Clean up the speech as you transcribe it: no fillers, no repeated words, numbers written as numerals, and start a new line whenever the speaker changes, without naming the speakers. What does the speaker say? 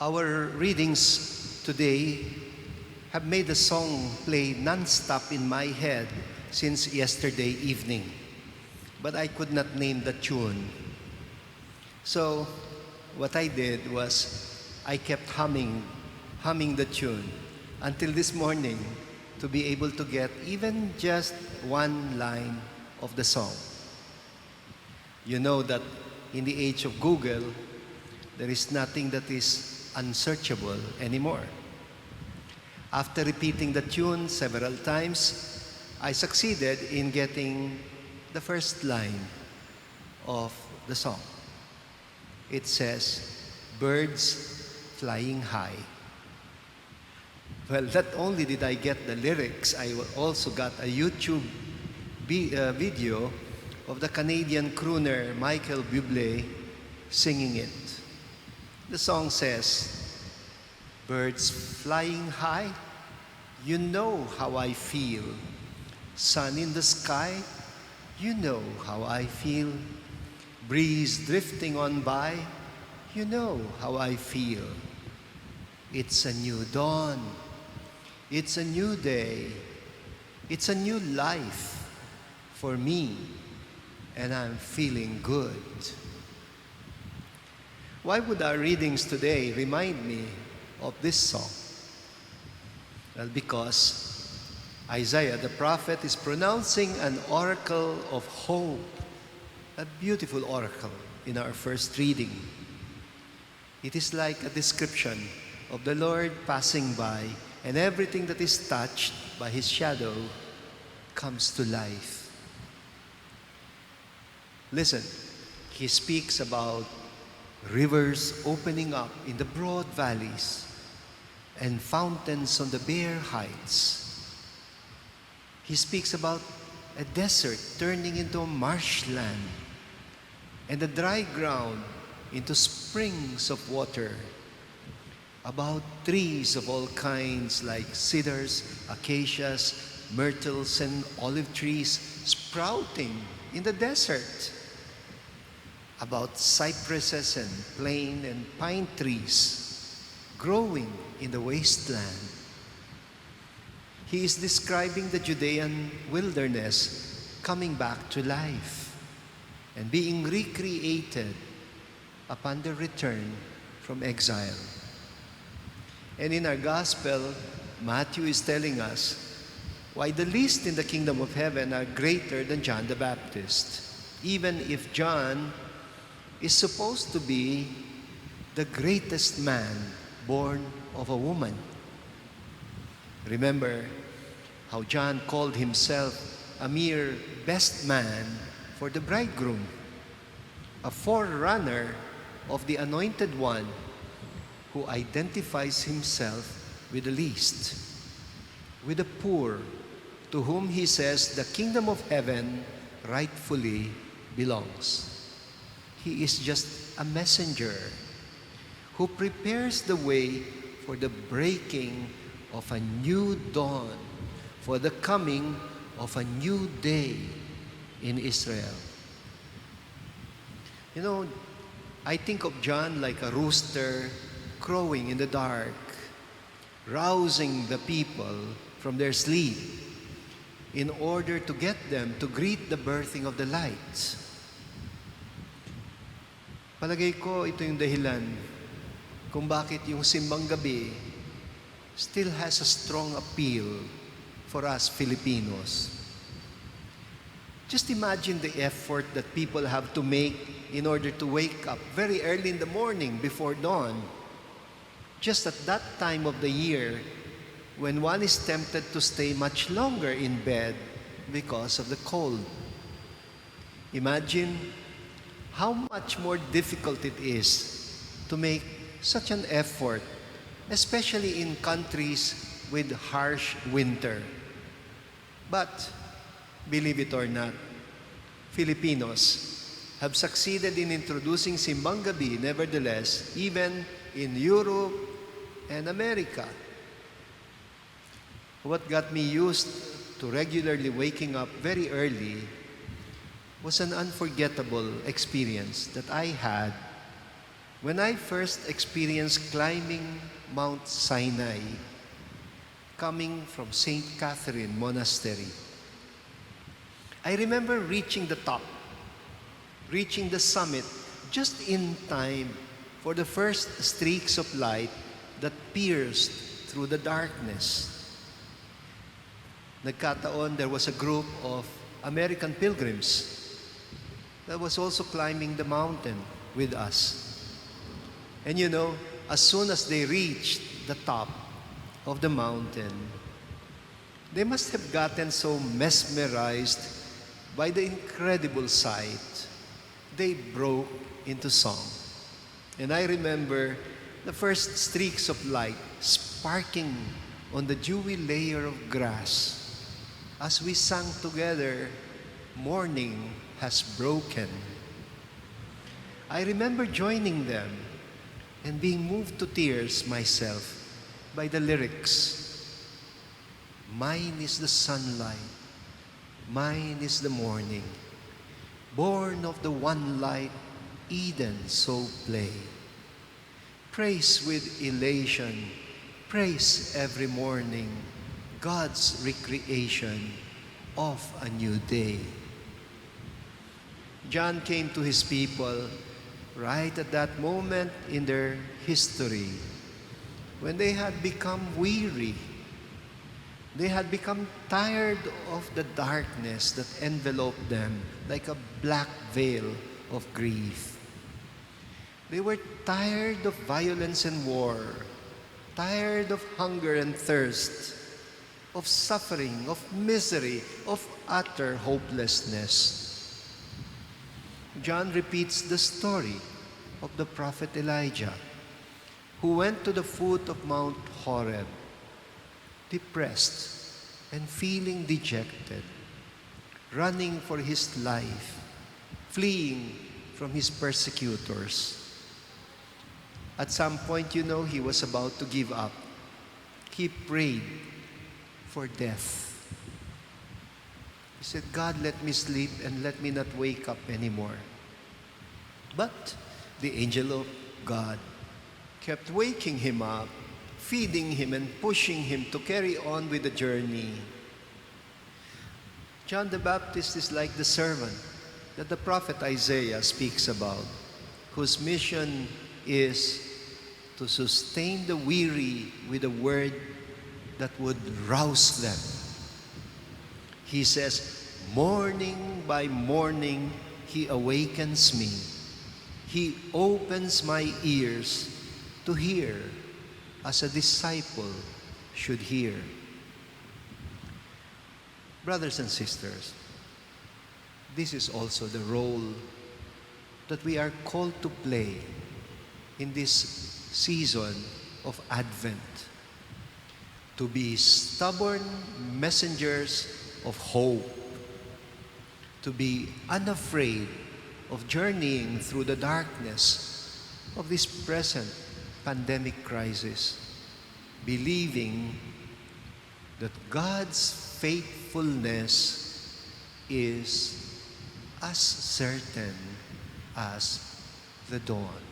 Our readings today have made the song play non-stop in my head since yesterday evening, but I could not name the tune. So what I did was I kept humming the tune until this morning to be able to get even just one line of the song. You know that in the age of Google, there is nothing that is unsearchable anymore. After repeating the tune several times, I succeeded in getting the first line of the song. It says, "Birds flying high." Well, not only did I get the lyrics, I also got a YouTube video of the Canadian crooner Michael Bublé singing it. The song says, "Birds flying high, you know how I feel. Sun in the sky, you know how I feel. Breeze drifting on by, you know how I feel. It's a new dawn. It's a new day. It's a new life for me, and I'm feeling good." Why would our readings today remind me of this song? Well, because Isaiah the prophet is pronouncing an oracle of hope, a beautiful oracle in our first reading. It is like a description of the Lord passing by, and everything that is touched by His shadow comes to life. Listen, He speaks about rivers opening up in the broad valleys and fountains on the bare heights. He speaks about a desert turning into a marshland and the dry ground into springs of water, about trees of all kinds like cedars, acacias, myrtles, and olive trees sprouting in the desert, about cypresses and plane and pine trees growing in the wasteland. He is describing the Judean wilderness coming back to life and being recreated upon their return from exile. And in our gospel, Matthew is telling us why the least in the kingdom of heaven are greater than John the Baptist, even if John is supposed to be the greatest man born of a woman. Remember how John called himself a mere best man for the bridegroom, a forerunner of the anointed one who identifies himself with the least, with the poor, to whom he says the kingdom of heaven rightfully belongs. He is just a messenger who prepares the way for the breaking of a new dawn, for the coming of a new day in Israel. You know, I think of John like a rooster crowing in the dark, rousing the people from their sleep in order to get them to greet the birthing of the light. Palagay ko ito yung dahilan kung bakit yung simbang gabi still has a strong appeal for us Filipinos. Just imagine the effort that people have to make in order to wake up very early in the morning before dawn, just at that time of the year when one is tempted to stay much longer in bed because of the cold. Imagine how much more difficult it is to make such an effort, especially in countries with harsh winter. But, believe it or not, Filipinos have succeeded in introducing Simbang Gabi, nevertheless, even in Europe and America. What got me used to regularly waking up very early was an unforgettable experience that I had When I first experienced climbing Mount Sinai, coming from St. Catherine Monastery, I remember reaching the top, reaching the summit just in time for the first streaks of light that pierced through the darkness. Nagkataon, there was a group of American pilgrims that was also climbing the mountain with us. And you know, as soon as they reached the top of the mountain, they must have gotten so mesmerized by the incredible sight, they broke into song. And I remember the first streaks of light sparking on the dewy layer of grass as we sang together, "Morning Has Broken." I remember joining them and being moved to tears myself by the lyrics. Mine is the sunlight, mine is the morning, born of the one light, Eden so play. Praise with elation, praise every morning, God's recreation of a new day. John came to his people right at that moment in their history when they had become weary. They had become tired of the darkness that enveloped them like a black veil of grief. They were tired of violence and war, tired of hunger and thirst, of suffering, of misery, of utter hopelessness. John repeats the story of the prophet Elijah, who went to the foot of Mount Horeb, depressed and feeling dejected, running for his life, fleeing from his persecutors. At some point, you know, he was about to give up. He prayed for death. He said, "God, let me sleep and let me not wake up anymore." But the angel of God kept waking him up, feeding him and pushing him to carry on with the journey. John the Baptist is like the servant that the prophet Isaiah speaks about, whose mission is to sustain the weary with a word that would rouse them. He says, "Morning by morning he awakens me. He opens my ears to hear as a disciple should hear." Brothers and sisters, this is also the role that we are called to play in this season of Advent, to be stubborn messengers of hope, to be unafraid of journeying through the darkness of this present pandemic crisis, believing that God's faithfulness is as certain as the dawn.